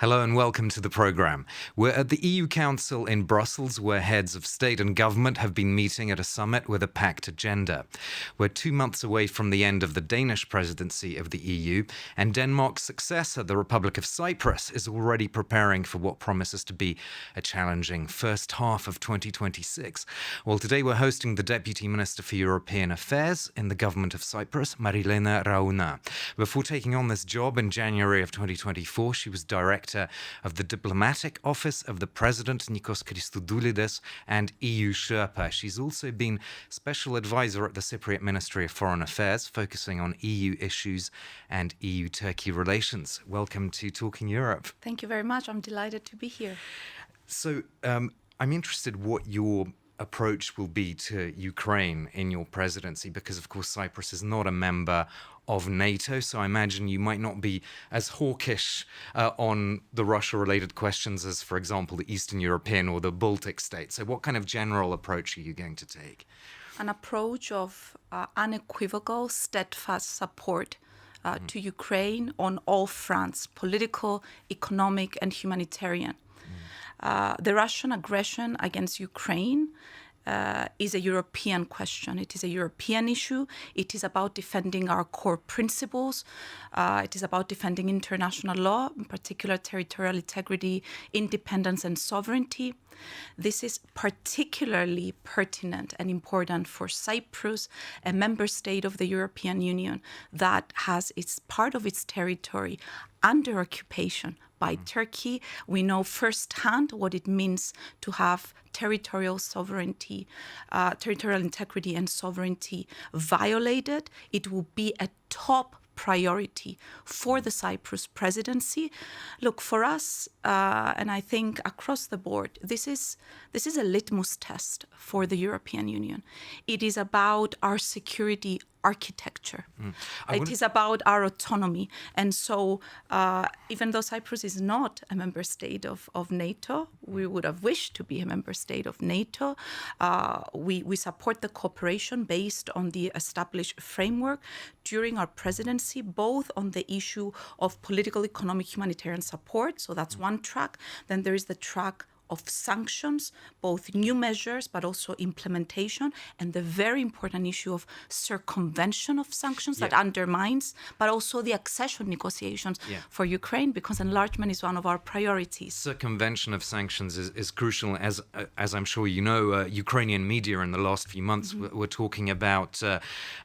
Hello and welcome to the programme. We're at the EU Council in Brussels, where heads of state and government have been meeting at a summit with a packed agenda. We're 2 months away from the end of the Danish presidency of the EU, and Denmark's successor, the Republic of Cyprus, is already preparing for what promises to be a challenging first half of 2026. Well, today we're hosting the Deputy Minister for European Affairs in the government of Cyprus, Marilena Raouna. Before taking on this job in January of 2024, she was director of the Diplomatic Office of the President, Nikos Christodoulides, and EU Sherpa. She's also been Special Advisor at the Cypriot Ministry of Foreign Affairs, focusing on EU issues and EU-Turkey relations. Welcome to Talking Europe. Thank you very much. I'm delighted to be here. So I'm interested what your approach will be to Ukraine in your presidency, because, of course, Cyprus is not a member of NATO, so I imagine you might not be as hawkish on the Russia-related questions as, for example, the Eastern European or the Baltic states. So what kind of general approach are you going to take? An approach of unequivocal, steadfast support to Ukraine on all fronts, political, economic, and humanitarian. The Russian aggression against Ukraine is a European question. It is a European issue. It is about defending our core principles. It is about defending international law, in particular territorial integrity, independence, and sovereignty. This is particularly pertinent and important for Cyprus, a member state of the European Union that has its part of its territory under occupation by Turkey. We know firsthand what it means to have territorial sovereignty, territorial integrity and sovereignty violated. It will be a top priority for the Cyprus presidency. Look, for us, and I think across the board, this is a litmus test for the European Union. It is about our security architecture. It is about our autonomy. And so even though Cyprus is not a member state of NATO, we would have wished to be a member state of NATO. We support the cooperation based on the established framework during our presidency, both on the issue of political, economic, humanitarian support. So that's one track. Then there is the track of sanctions, both new measures, but also implementation, and the very important issue of circumvention of sanctions that undermines, but also the accession negotiations for Ukraine, because enlargement is one of our priorities. Circumvention of sanctions is crucial. As I'm sure you know, Ukrainian media in the last few months were talking about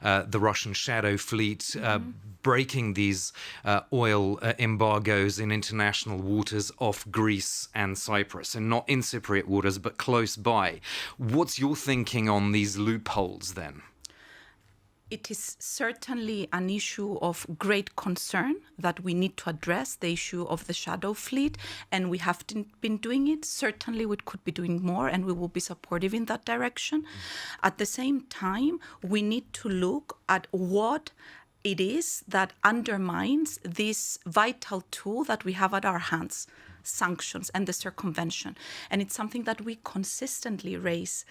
the Russian shadow fleet breaking these oil embargoes in international waters off Greece and Cyprus, and not in Cypriot waters, but close by. What's your thinking on these loopholes then? It is certainly an issue of great concern that we need to address, the issue of the shadow fleet, and we have been doing it. Certainly we could be doing more, and we will be supportive in that direction. At the same time, we need to look at what it is that undermines this vital tool that we have at our hands, sanctions and the circumvention. And it's something that we consistently raise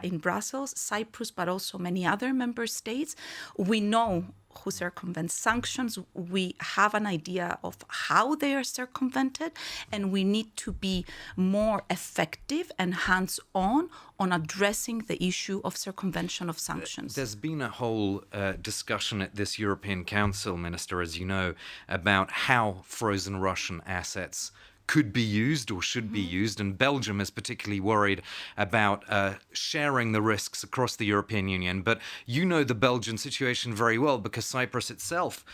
in Brussels, Cyprus, but also many other member states. We know who circumvents sanctions. We have an idea of how they are circumvented, and we need to be more effective and hands-on on addressing the issue of circumvention of sanctions. There's been a whole discussion at this European Council, Minister, as you know, about how frozen Russian assets could be used or should be used, and Belgium is particularly worried about sharing the risks across the European Union. But you know the Belgian situation very well, because Cyprus itself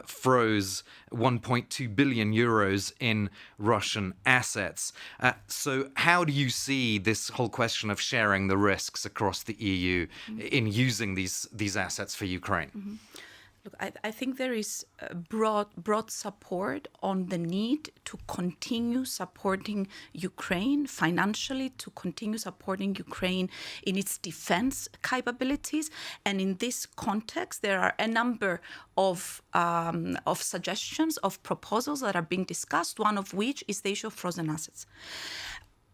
froze 1.2 billion euros in Russian assets. So how do you see this whole question of sharing the risks across the EU in using these assets for Ukraine? Look, I think there is broad support on the need to continue supporting Ukraine financially, to continue supporting Ukraine in its defense capabilities. And in this context, there are a number of suggestions, of proposals that are being discussed, one of which is the issue of frozen assets.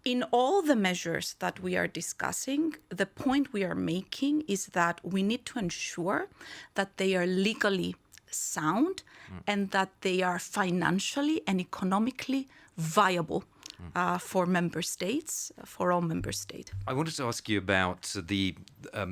In all the measures that we are discussing, the point we are making is that we need to ensure that they are legally sound and that they are financially and economically viable for member states, for all member states. I wanted to ask you about the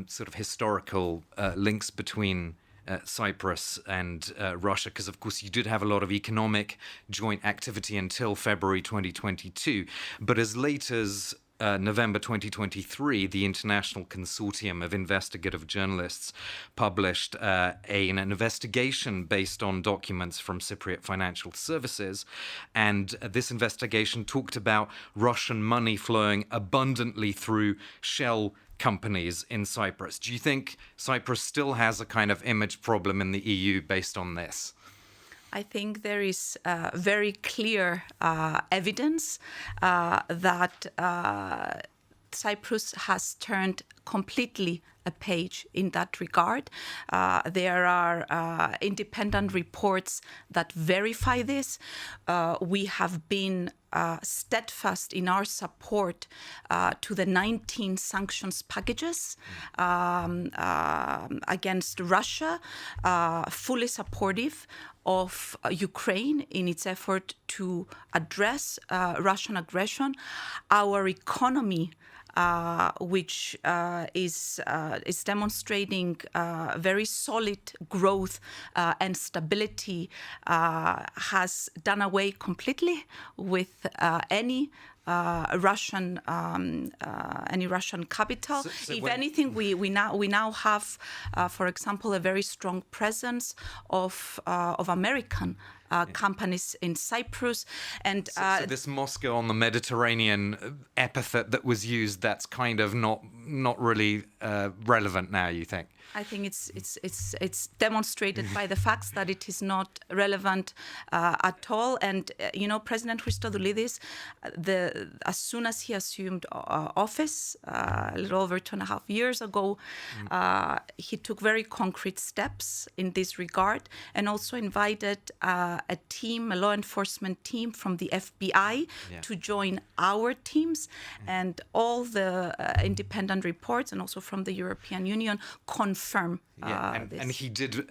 sort of historical links between Cyprus and Russia, because of course you did have a lot of economic joint activity until February 2022, but as late as November 2023, the International Consortium of Investigative Journalists published an investigation based on documents from Cypriot Financial Services. And this investigation talked about Russian money flowing abundantly through shell companies in Cyprus. Do you think Cyprus still has a kind of image problem in the EU based on this? I think there is very clear evidence that Cyprus has turned completely a page in that regard. There are independent reports that verify this. We have been steadfast in our support to the 19 sanctions packages against Russia, fully supportive of Ukraine in its effort to address Russian aggression. Our economy, which is demonstrating very solid growth and stability, has done away completely with any Russian capital. If anything, we now have, for example, a very strong presence of American companies in Cyprus, and so this Moscow on the Mediterranean epithet that was used, that's kind of not really relevant now, you think? I think it's demonstrated by the facts that it is not relevant at all. And President Christodoulidis, as soon as he assumed office a little over 2.5 years ago, he took very concrete steps in this regard, and also invited a law enforcement team from the FBI to join our teams, and all the independent reports, and also from the European Union, confirm this. And he did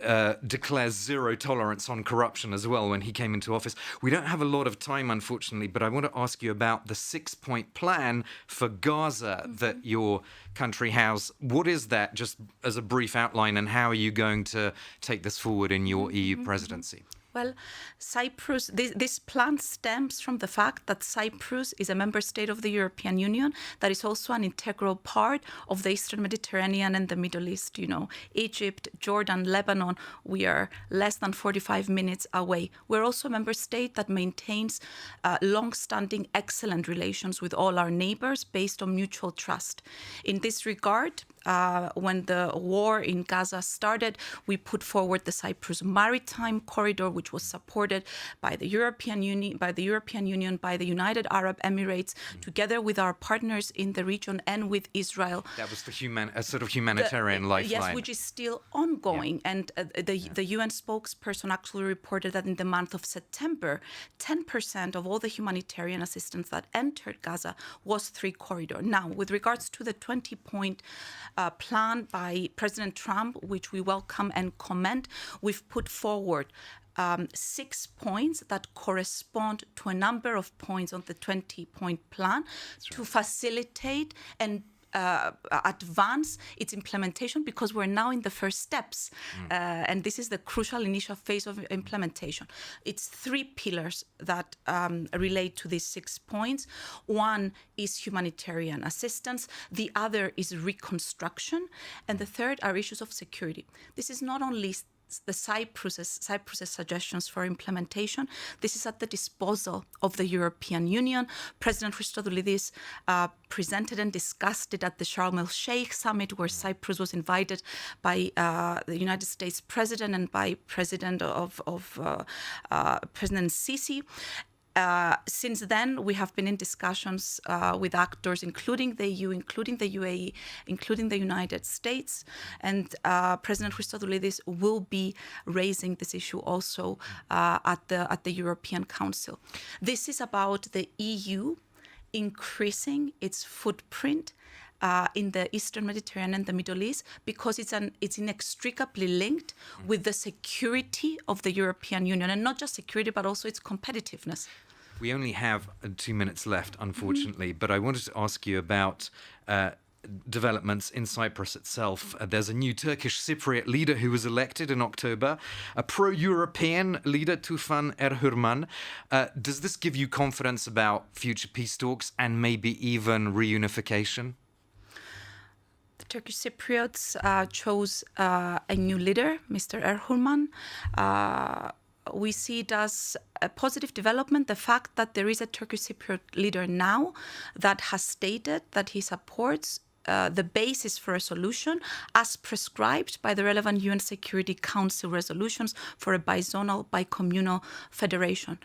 declare zero tolerance on corruption as well when he came into office. We don't have a lot of time, unfortunately, but I want to ask you about the 6-point plan for Gaza that your country has. What is that, just as a brief outline, and how are you going to take this forward in your EU presidency? Well, Cyprus, this plan stems from the fact that Cyprus is a member state of the European Union that is also an integral part of the Eastern Mediterranean and the Middle East. Egypt, Jordan, Lebanon, we are less than 45 minutes away. We're also a member state that maintains long-standing excellent relations with all our neighbors based on mutual trust. In this regard, when the war in Gaza started, we put forward the Cyprus Maritime Corridor, which was supported by the European Union, by the United Arab Emirates, together with our partners in the region and with Israel. That was a sort of humanitarian lifeline. Yes, which is still ongoing. Yeah. And the UN spokesperson actually reported that in the month of September, 10% of all the humanitarian assistance that entered Gaza was through corridor. Now, with regards to the 20-point plan by President Trump, which we welcome and commend, we've put forward 6 points that correspond to a number of points on the 20-point plan to facilitate and advance its implementation, because we're now in the first steps. And this is the crucial initial phase of implementation. It's 3 pillars that relate to these 6 points. One is humanitarian assistance. The other is reconstruction. And the third are issues of security. This is not only the Cyprus's suggestions for implementation. This is at the disposal of the European Union. President Christodoulidis presented and discussed it at the Sharm el-Sheikh summit, where Cyprus was invited by the United States President and by President President Sisi. Since then, we have been in discussions with actors, including the EU, including the UAE, including the United States. And President Christodoulidis will be raising this issue also at the European Council. This is about the EU increasing its footprint in the Eastern Mediterranean and the Middle East, because it's inextricably linked with the security of the European Union, and not just security, but also its competitiveness. We only have 2 minutes left, unfortunately, but I wanted to ask you about developments in Cyprus itself. There's a new Turkish Cypriot leader who was elected in October, a pro-European leader, Tufan Erhurman. Does this give you confidence about future peace talks and maybe even reunification? The Turkish Cypriots chose a new leader, Mr. Erhurman. We see it as a positive development, the fact that there is a Turkish Cypriot leader now that has stated that he supports the basis for a solution as prescribed by the relevant UN Security Council resolutions for a bizonal, bicommunal federation.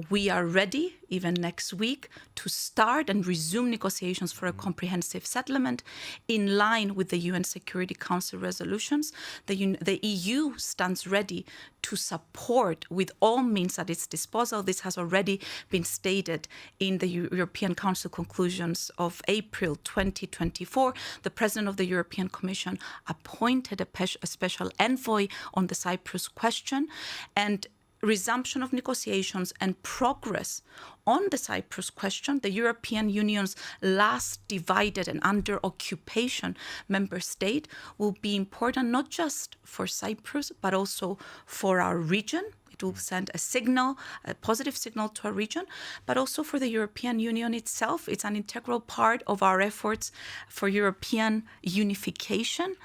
We are ready, even next week, to start and resume negotiations for a comprehensive settlement in line with the UN Security Council resolutions. The EU stands ready to support with all means at its disposal. This has already been stated in the European Council conclusions of April 2024. The President of the European Commission appointed a special envoy on the Cyprus question, and resumption of negotiations and progress on the Cyprus question, the European Union's last divided and under occupation member state, will be important not just for Cyprus, but also for our region. It will send a signal, a positive signal to our region, but also for the European Union itself. It's an integral part of our efforts for European unification.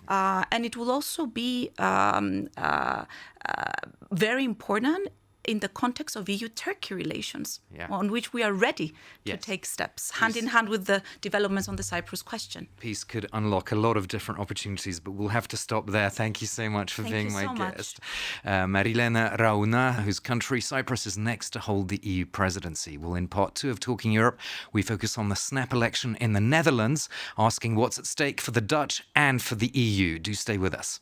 And it will also be very important in the context of EU-Turkey relations, on which we are ready to take steps, hand in hand with the developments on the Cyprus question. Peace could unlock a lot of different opportunities, but we'll have to stop there. Thank you so much for being my guest. Marilena Raouna, whose country, Cyprus, is next to hold the EU presidency. Well, in part 2 of Talking Europe, we focus on the snap election in the Netherlands, asking what's at stake for the Dutch and for the EU. Do stay with us.